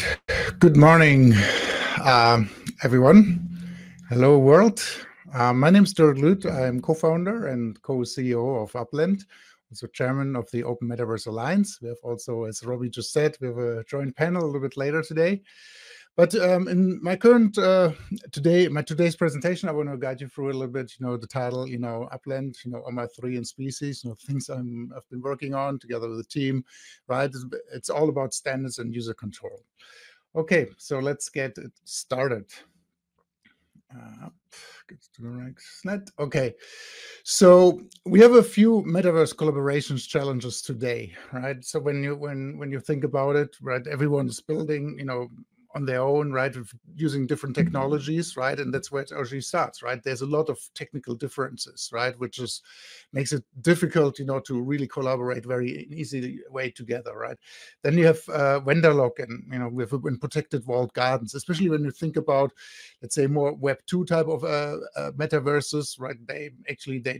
right. Good morning, everyone. Hello, world. My name is Dirk Lueth. I'm co-founder and co-CEO of Upland, also chairman of the Open Metaverse Alliance. We have also, as Robbie just said, we have a joint panel a little bit later today. But in my today's presentation, I want to guide you through a little bit, the title, Upland, OMA3 and Species, things I've been working on together with the team, right? It's all about standards and user control. Okay, so let's get it started. Get to the next slide. Okay, so we have a few metaverse collaborations challenges today, right? So when you think about it, right, everyone is building, on their own, right, using different technologies, right, and that's where it actually starts, right? There's a lot of technical differences, right, which makes it difficult, to really collaborate very easily way together, right? Then you have vendor lock, and we have in protected walled gardens, especially when you think about, let's say, more Web 2 type of metaverses, right? They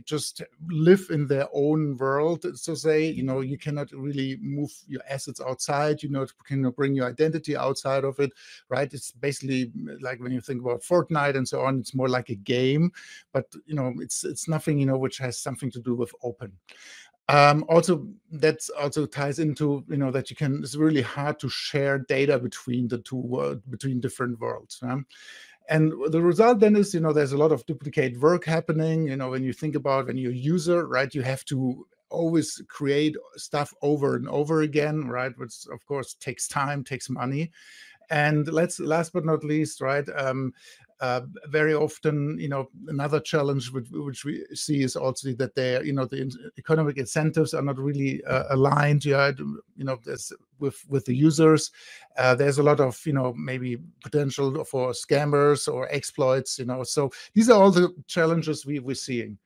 just live in their own world, so say. You cannot really move your assets outside. You cannot bring your identity outside of it, right? It's basically like when you think about Fortnite and so on. It's more like a game, but it's nothing which has something to do with open. Also, that also ties into that it's really hard to share data between the two between different worlds. And the result then is, there's a lot of duplicate work happening. When you think about when you're a user, right, you have to always create stuff over and over again, right, which of course takes time, takes money. And last but not least, right, very often, another challenge which we see is also that the economic incentives are not really aligned. There's with the users. There's a lot of maybe potential for scammers or exploits. So these are all the challenges we're seeing.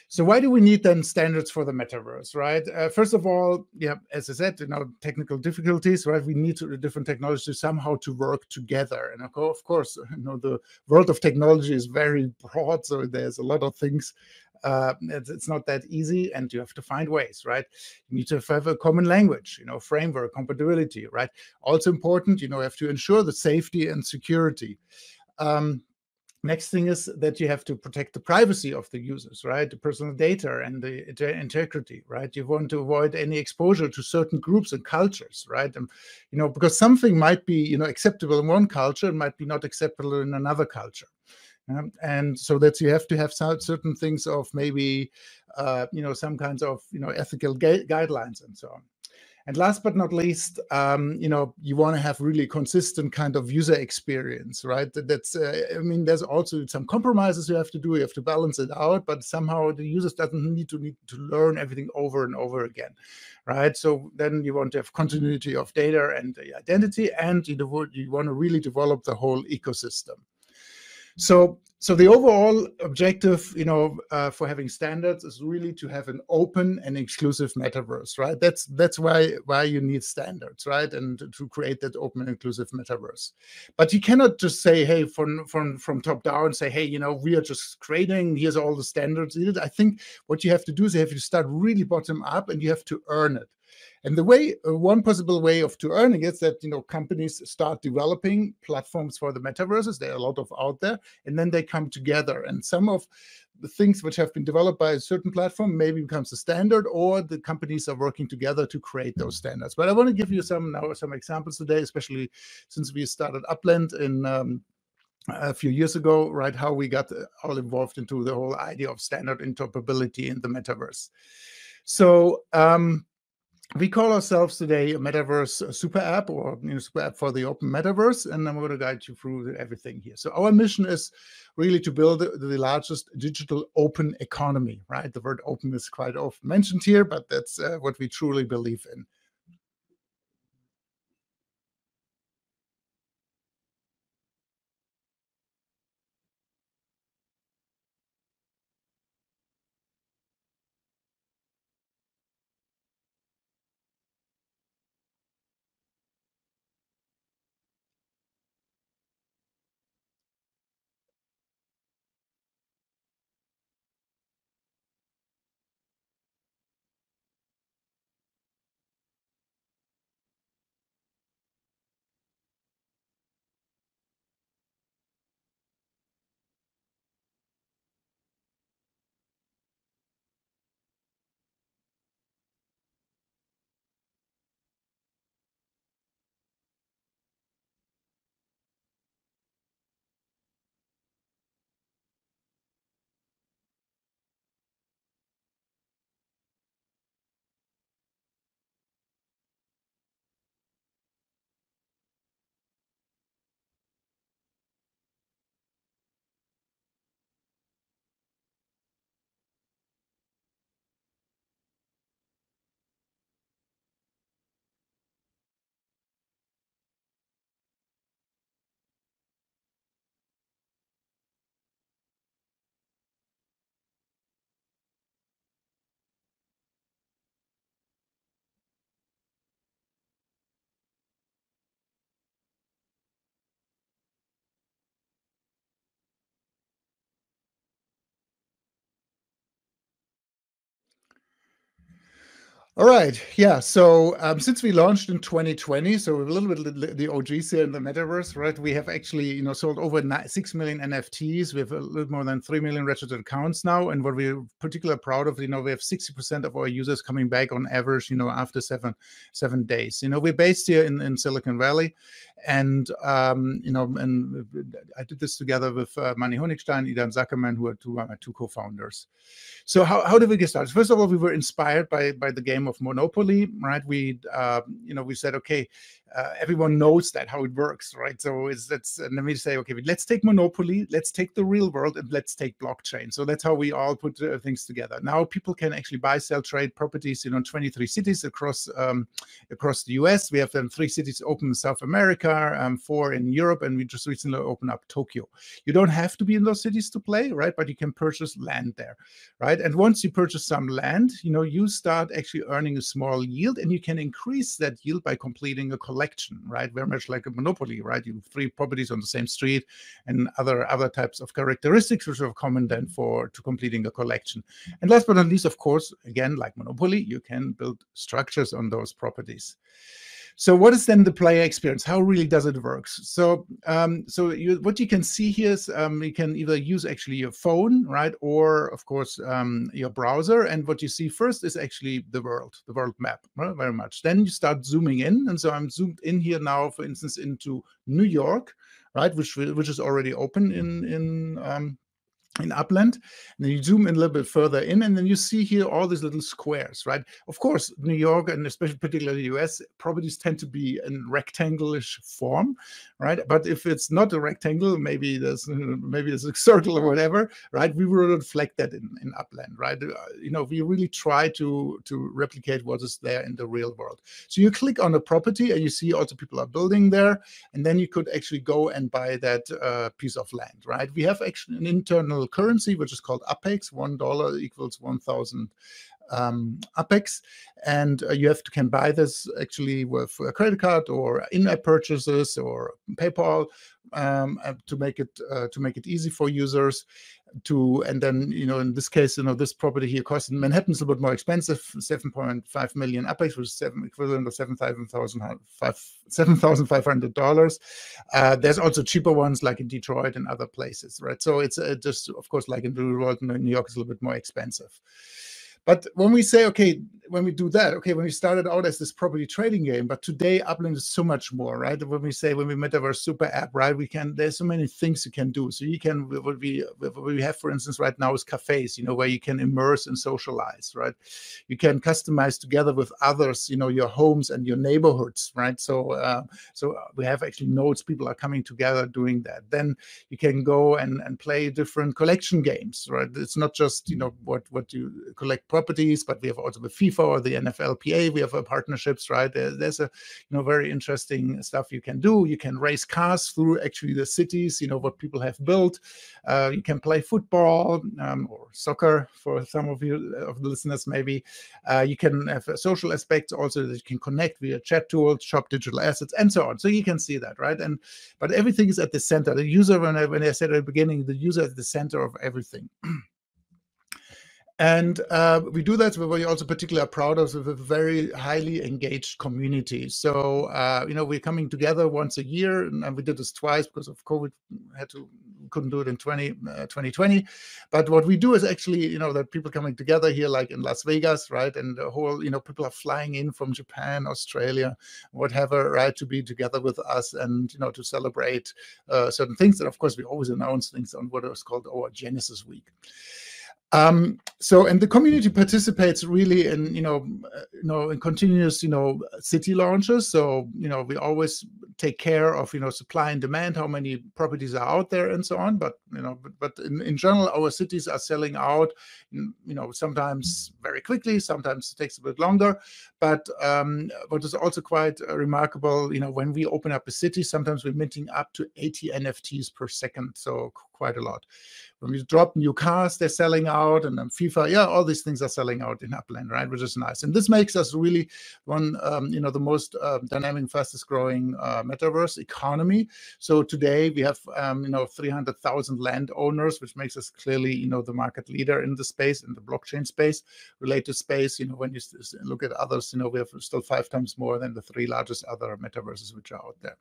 So why do we need then standards for the metaverse, right? First of all, yeah, as I said, technical difficulties, right? We need different technologies somehow to work together. And of course, the world of technology is very broad, so there's a lot of things. It's not that easy, and you have to find ways, right? You need to have a common language, framework, compatibility, right? Also important, you have to ensure the safety and security. Next thing is that you have to protect the privacy of the users, right? The personal data and the integrity, right? You want to avoid any exposure to certain groups and cultures, right? And, because something might be, acceptable in one culture and might be not acceptable in another culture. And so that you have to have certain things of maybe, some kinds of, ethical guidelines and so on. And last but not least, you want to have really consistent kind of user experience, right? There's also some compromises you have to do. You have to balance it out, but somehow the users doesn't need to learn everything over and over again, right? So then you want to have continuity of data and the identity, and you want to really develop the whole ecosystem. So the overall objective, for having standards is really to have an open and exclusive metaverse, right? That's why you need standards, right? And to create that open and inclusive metaverse. But you cannot just say, hey, from top down, say, hey, we are just creating. Here's all the standards needed. I think what you have to do is you have to start really bottom up, and you have to earn it. And the way, one possible way to earning it is that companies start developing platforms for the metaverses. There are a lot of out there, and then they come together. And some of the things which have been developed by a certain platform maybe becomes a standard, or the companies are working together to create those standards. But I want to give you some examples today, especially since we started Upland in a few years ago, right? How we got all involved into the whole idea of standard interoperability in the metaverse. So we call ourselves today a Metaverse super app, or super app for the open metaverse, and I'm going to guide you through everything here. So our mission is really to build the largest digital open economy, right? The word open is quite often mentioned here, but that's what we truly believe in. All right. Yeah. So since we launched in 2020, so we're a little bit the OGs here in the metaverse, right? We have actually, sold over 6 million NFTs. We have a little more than 3 million registered accounts now. And what we're particularly proud of, we have 60% of our users coming back on average, after seven days. We're based here in Silicon Valley. And, and I did this together with Manny Honigstein, Idan Zuckerman, who are my two co-founders. So how did we get started? First of all, we were inspired by the game of Monopoly, right? We said, okay, everyone knows how it works, right? So and then we say, okay, let's take Monopoly, let's take the real world, and let's take blockchain. So that's how we all put things together. Now people can actually buy, sell, trade properties, in 23 cities across the US. We have 3 cities open in South America, 4 in Europe, and we just recently opened up Tokyo. You don't have to be in those cities to play, right? But you can purchase land there, right? And once you purchase some land, you start actually earning a small yield, and you can increase that yield by completing a collection, right? Very much like a Monopoly, right? You have 3 properties on the same street and other types of characteristics which are common then to completing a collection. And last but not least, of course, again, like Monopoly, you can build structures on those properties. So what is then the player experience? How really does it work? So what you can see here is you can either use actually your phone, right, or of course your browser. And what you see first is actually the world map, right? Very much. Then you start zooming in, and so I'm zoomed in here now, for instance, into New York, right, which is already open in Upland. And then you zoom in a little bit further in, and then you see here all these little squares, right? Of course, New York, and especially particularly the US, properties tend to be in rectangle-ish form, right? But if it's not a rectangle, maybe there's a circle or whatever, right? We will reflect that in Upland, right? We really try to replicate what is there in the real world. So you click on a property, and you see also people are building there, and then you could actually go and buy that piece of land, right? We have actually an internal currency which is called APEX. $1 equals 1,000 APEX, and you can buy this actually with a credit card or in-app purchases or PayPal to make it easy for users and then in this case this property here costs in Manhattan is a bit more expensive, 7.5 million APEX, which is equivalent of $7,500. There's also cheaper ones like in Detroit and other places, right? So it's just, of course, like in the real world, New York is a little bit more expensive. But when we say, okay, when we do that, okay, when we started out as this property trading game, but today Upland is so much more, right? When we Metaverse super app, right, there's so many things you can do. So you can, what we have, for instance, right now is cafes, where you can immerse and socialize, right? You can customize together with others, your homes and your neighborhoods, right? So we have actually nodes, people are coming together doing that. Then you can go and play different collection games, right? It's not just, what you collect properties, but we have also the FIFA or the NFLPA. We have partnerships, right? There's a very interesting stuff you can do. You can race cars through actually the cities, what people have built. You can play football or soccer for some of you of the listeners maybe. You can have a social aspects also that you can connect via chat tools, shop digital assets, and so on. So you can see that, right? But everything is at the center. The user, when I said at the beginning, the user is the center of everything. And we do that, but we're also particularly proud of a very highly engaged community. So, we're coming together once a year, and we did this twice because of COVID, couldn't do it in 2020. But what we do is actually, that people coming together here, like in Las Vegas, right? And the whole, people are flying in from Japan, Australia, whatever, right, to be together with us and, to celebrate certain things. And of course, we always announce things on what is called our Genesis Week. And the community participates really in, in continuous, city launches. So, we always take care of, supply and demand, how many properties are out there and so on. But, but in general, our cities are selling out, sometimes very quickly, sometimes it takes a bit longer. But what is also quite remarkable, when we open up a city, sometimes we're minting up to 80 NFTs per second. So quite a lot. When we drop new cars, they're selling out, and then FIFA, yeah, all these things are selling out in Upland, right? Which is nice. And this makes us really one, the most dynamic, fastest growing metaverse economy. So today we have, 300,000 landowners, which makes us clearly, the market leader in the space, in the blockchain space, related space. When you look at others, we have still 5 times more than the 3 largest other metaverses which are out there.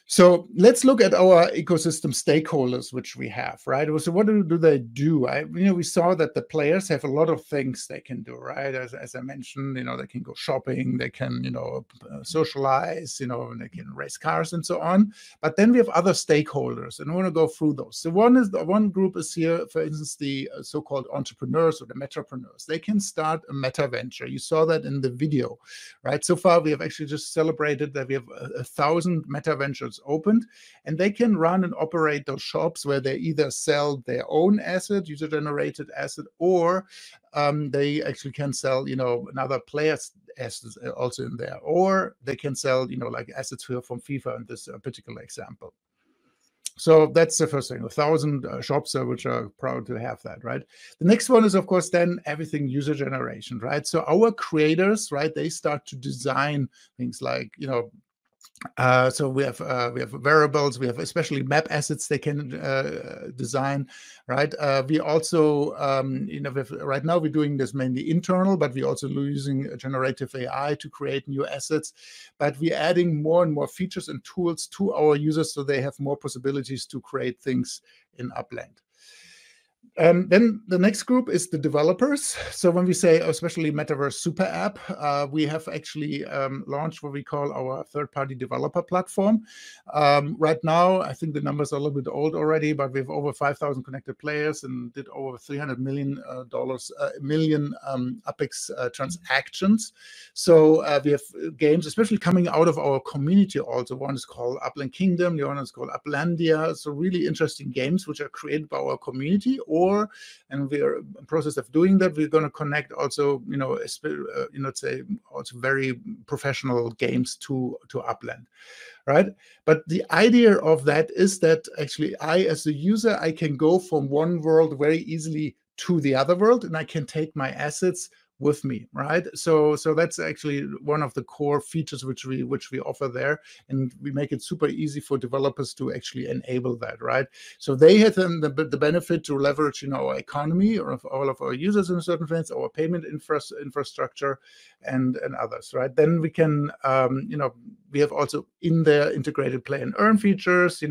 So let's look at our ecosystem stakeholders, which we have, right? So what do they do? We saw that the players have a lot of things they can do, right? As I mentioned, they can go shopping, they can, socialize, they can race cars and so on. But then we have other stakeholders, and I want to go through those. So one group is here, for instance, the so-called entrepreneurs or the metapreneurs. They can start a meta venture. You saw that in the video, right? So far, we have actually just celebrated that we have 1,000 meta ventures opened, and they can run and operate those shops where they either sell their own asset, user-generated asset, or they actually can sell, another player's assets also in there, or they can sell, like assets here from FIFA in this particular example. So that's the first thing, 1,000 shops which are proud to have that, right? The next one is, of course, then everything user generation, right? So our creators, right, they start to design things like, so we have variables, we have especially map assets they can design, right? We also, right now we're doing this mainly internal, but we're also using generative AI to create new assets. But we're adding more and more features and tools to our users so they have more possibilities to create things in Upland. Then the next group is the developers. So when we say especially Metaverse Super App, we have actually launched what we call our third-party developer platform. Right now, I think the numbers are a little bit old already, but we have over 5,000 connected players and did over $300 million Apex transactions. So we have games, especially coming out of our community also. One is called Upland Kingdom, the other is called Uplandia. So really interesting games which are created by our community, and we're in the process of doing that. We're going to connect also, say also very professional games to Upland, right? But the idea of that is that actually I, as a user, I can go from one world very easily to the other world, and I can take my assets with me, right? So that's actually one of the core features which we offer there, and we make it super easy for developers to actually enable that, right? So they have the benefit to leverage, our economy or of all of our users in a certain sense, our payment infrastructure, and others, right? Then we can, we have also in there integrated play and earn features.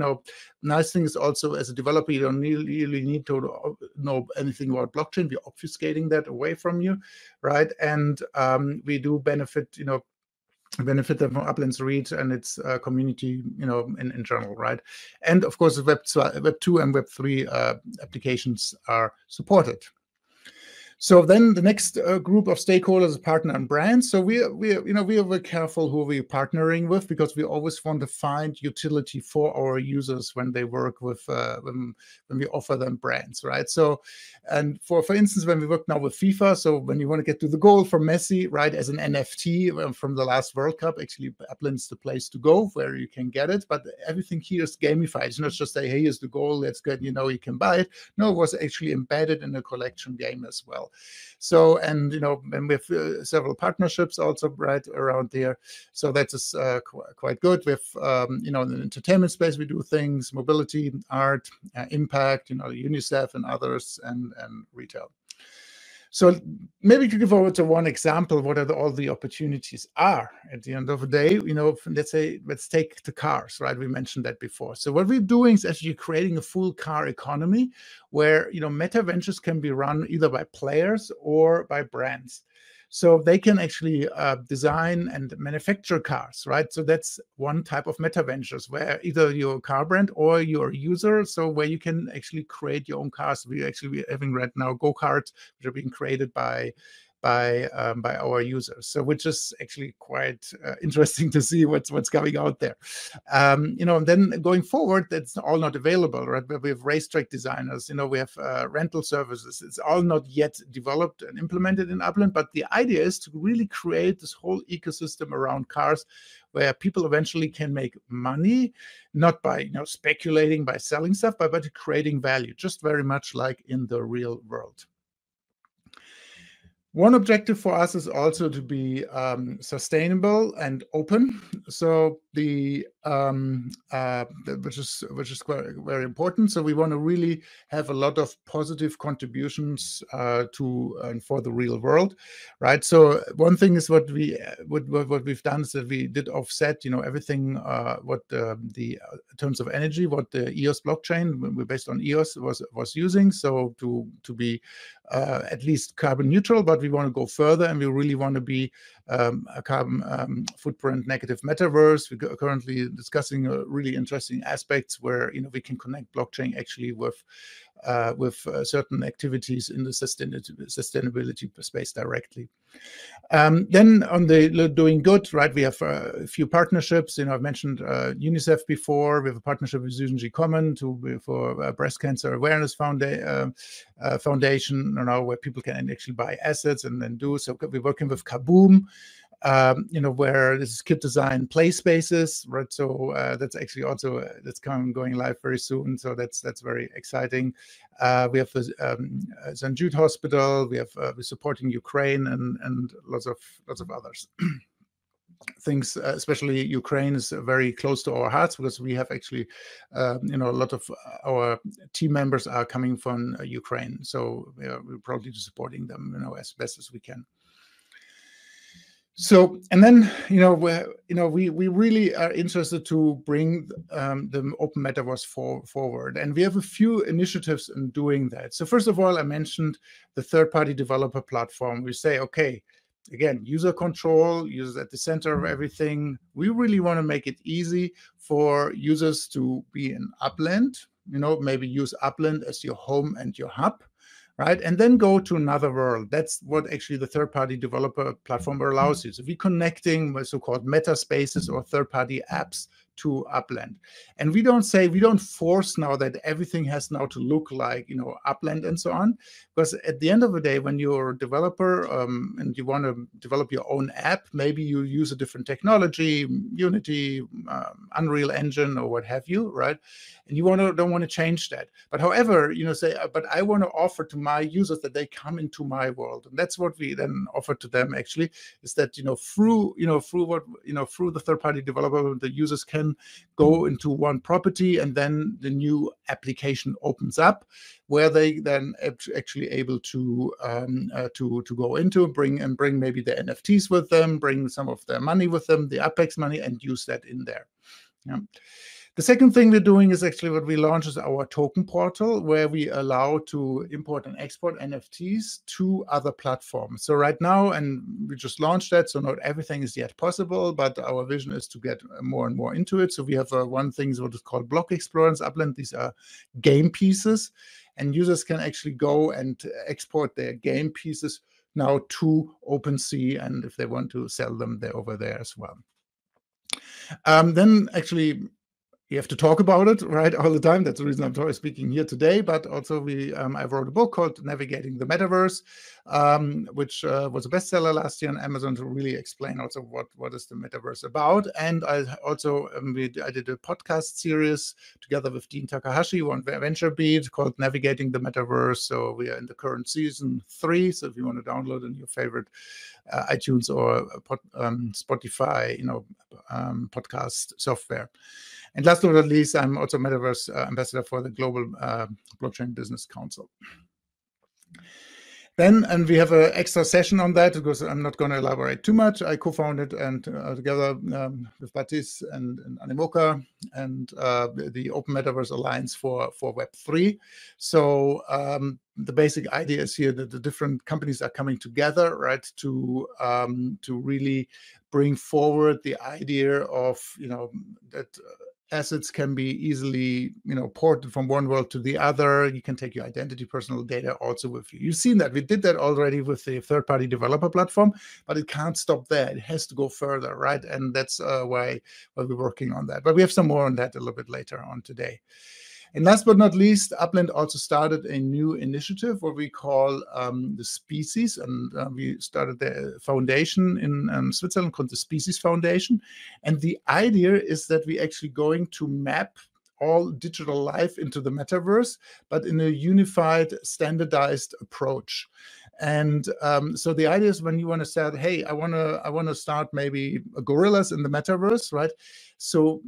Nice thing is also, as a developer, you don't really need to know anything about blockchain. We're obfuscating that away from you, right? And we do benefit, benefit them from Upland's reach and its community, in general, right? And of course, Web 2 and Web 3 applications are supported. So then the next group of stakeholders is partner and brands. So we are very careful who we're partnering with, because we always want to find utility for our users when they work with when we offer them brands, right? So, and for instance, when we work now with FIFA, so when you want to get to the goal for Messi, right, as an NFT from the last World Cup, actually Upland is the place to go where you can get it. But everything here is gamified. It's not just say, hey, here's the goal, let's get, you can buy it. No, it was actually embedded in a collection game as well. So, and and we have several partnerships also right around there. So that is quite good. With in the entertainment space, we do things, mobility, art, impact, UNICEF and others, and retail. So maybe to give over to one example, what all the opportunities are at the end of the day, let's take the cars, right? We mentioned that before. So what we're doing is actually creating a full car economy where, meta ventures can be run either by players or by brands. So they can actually design and manufacture cars, right? So that's one type of meta ventures where either you're a car brand or you're a user. So where you can actually create your own cars. We're having right now go-karts, which are being created by by our users. So, which is actually quite interesting to see what's coming out there. And then going forward, that's all not available, right? But we have racetrack designers, we have rental services. It's all not yet developed and implemented in Upland, but the idea is to really create this whole ecosystem around cars where people eventually can make money, not by speculating, by selling stuff, but by creating value, just very much like in the real world. One objective for us is also to be sustainable and open. So which is very important. So we want to really have a lot of positive contributions for the real world, right? So one thing is what we've done is that we did offset, everything what the terms of energy, what the EOS blockchain, we're based on EOS, was using. So to be at least carbon neutral, but we want to go further, and we really want to be a carbon footprint negative metaverse. We're currently discussing really interesting aspects where we can connect blockchain actually with certain activities in the sustainability space directly. Then on the doing good, right, we have a few partnerships. I've mentioned UNICEF before. We have a partnership with UNG Common for Breast Cancer Awareness Foundation, where people can actually buy assets and then do. So we're working with Kaboom, where this is kit design play spaces, right? So that's actually also that's going live very soon. So that's very exciting. We have the St. Jude Hospital. We're supporting Ukraine and lots of others. Things, especially Ukraine, is very close to our hearts because we have actually, a lot of our team members are coming from Ukraine. So we're proudly supporting them, as best as we can. So, and then, we really are interested to bring the open metaverse forward. And we have a few initiatives in doing that. So first of all, I mentioned the third-party developer platform. We say, okay, again, user control, users at the center of everything. We really want to make it easy for users to be in Upland, maybe use Upland as your home and your hub, right? And then go to another world. That's what actually the third-party developer platform allows you. So we're connecting with so-called meta spaces or third-party apps to Upland. And we don't force now that everything has now to look like, Upland and so on. Because at the end of the day, when you're a developer and you want to develop your own app, maybe you use a different technology, Unity, Unreal Engine, or what have you, right? And you don't want to change that. But however, but I want to offer to my users that they come into my world. And that's what we then offer to them actually, is that, through the third-party developer, the users can go into one property, and then the new application opens up where they then actually able to go into bring maybe the NFTs with them, bring some of their money with them, the Apex money, and use that in there. Yeah. The second thing we're doing is actually what we launched is our token portal, where we allow to import and export NFTs to other platforms. So right now, and we just launched that, so not everything is yet possible, but our vision is to get more and more into it. So we have one thing is what is called Block Explorers Upland. These are game pieces, and users can actually go and export their game pieces now to OpenSea, and if they want to sell them, they're over there as well. Then actually, you have to talk about it, right, all the time. That's the reason I'm speaking here today. But also, I wrote a book called Navigating the Metaverse, which was a bestseller last year on Amazon, to really explain also what is the metaverse about. And I also I did a podcast series together with Dean Takahashi on VentureBeat called Navigating the Metaverse. So we are in the current season 3. So if you want to download in your favorite iTunes or Spotify, podcast software. And last but not least, I'm also Metaverse ambassador for the Global Blockchain Business Council. Then, and we have an extra session on that because I'm not going to elaborate too much. I co-founded and together with Baptiste and Animoca and the Open Metaverse Alliance for Web3. So the basic idea is here that the different companies are coming together, right, to really bring forward the idea of that assets can be easily, ported from one world to the other. You can take your identity, personal data also with you. You've seen that. We did that already with the third-party developer platform, but it can't stop there. It has to go further, right? And that's why we're working on that. But we have some more on that a little bit later on today. And last but not least, Upland also started a new initiative, what we call the Species. And we started the foundation in Switzerland called the Species Foundation. And the idea is that we're actually going to map all digital life into the metaverse, but in a unified, standardized approach. And so the idea is, when you want to start, hey, I want to start maybe gorillas in the metaverse, right? So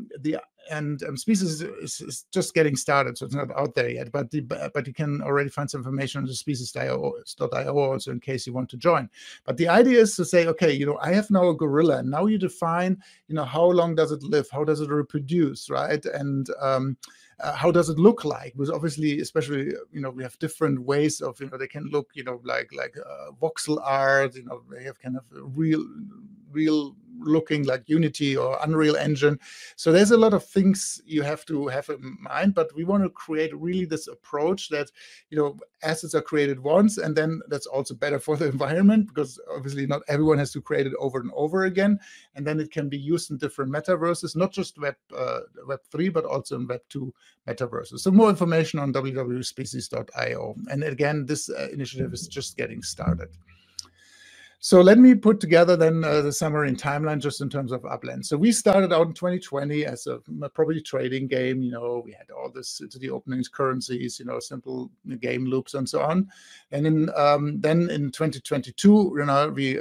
Species is just getting started, so it's not out there yet. But you can already find some information on the species.io also, in case you want to join. But the idea is to say, okay, I have now a gorilla, and now you define, how long does it live, how does it reproduce, right? And how does it look like? Because obviously, especially, we have different ways of, they can look, like voxel art, they have kind of real looking like Unity or Unreal Engine. So there's a lot of things you have to have in mind, but we want to create really this approach that, assets are created once, and then that's also better for the environment, because obviously not everyone has to create it over and over again. And then it can be used in different metaverses, not just Web3, but also in Web2 metaverses. So more information on www.species.io. And again, this initiative is just getting started. So let me put together then the summary and timeline just in terms of Upland. So we started out in 2020 as a property trading game. We had all this to the openings, currencies, simple game loops and so on. And then in 2022, we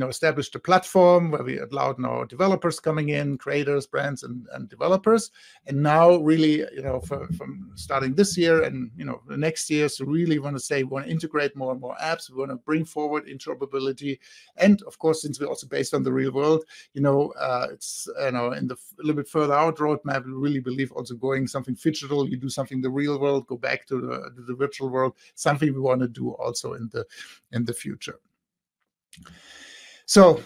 established a platform where we allowed now developers coming in, creators, brands, and developers. And now really, from starting this year and the next year, so really want to say we want to integrate more and more apps. We want to bring forward interoperability. And of course, since we're also based on the real world, it's in the a little bit further out roadmap, we really believe also going something phygital. You do something in the real world, go back to the virtual world. Something we want to do also in the future. So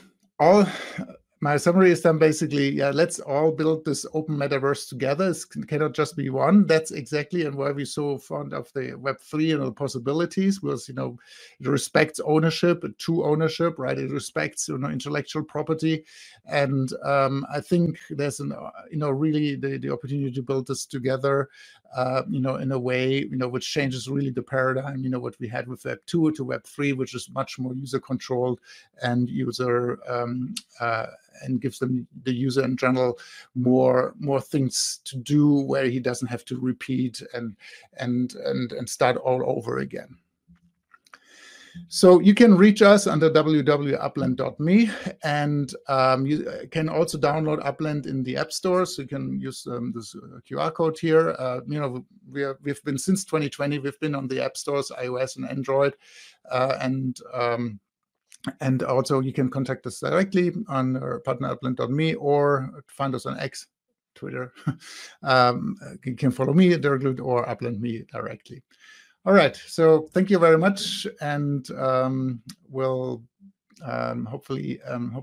my summary is then basically, let's all build this open metaverse together. It cannot just be one. That's exactly and why we're so fond of the Web3 and the possibilities, because it respects ownership, true ownership, right? It respects intellectual property, and I think there's really the opportunity to build this together, in a way which changes really the paradigm, what we had with Web2 to Web3, which is much more user controlled and user and gives the user in general more things to do, where he doesn't have to repeat and start all over again. So you can reach us under www.upland.me, and you can also download Upland in the App Store. So you can use this QR code here. We've been since 2020. We've been on the App Stores, iOS and Android, and also you can contact us directly on our partner upland.me, or find us on X, Twitter. You can follow me, Dirk Lueth, or Upland me directly. All right, so thank you very much, and we'll hopefully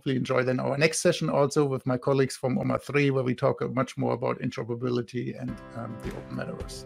enjoy then our next session also with my colleagues from OMA3, where we talk much more about interoperability and the open metaverse.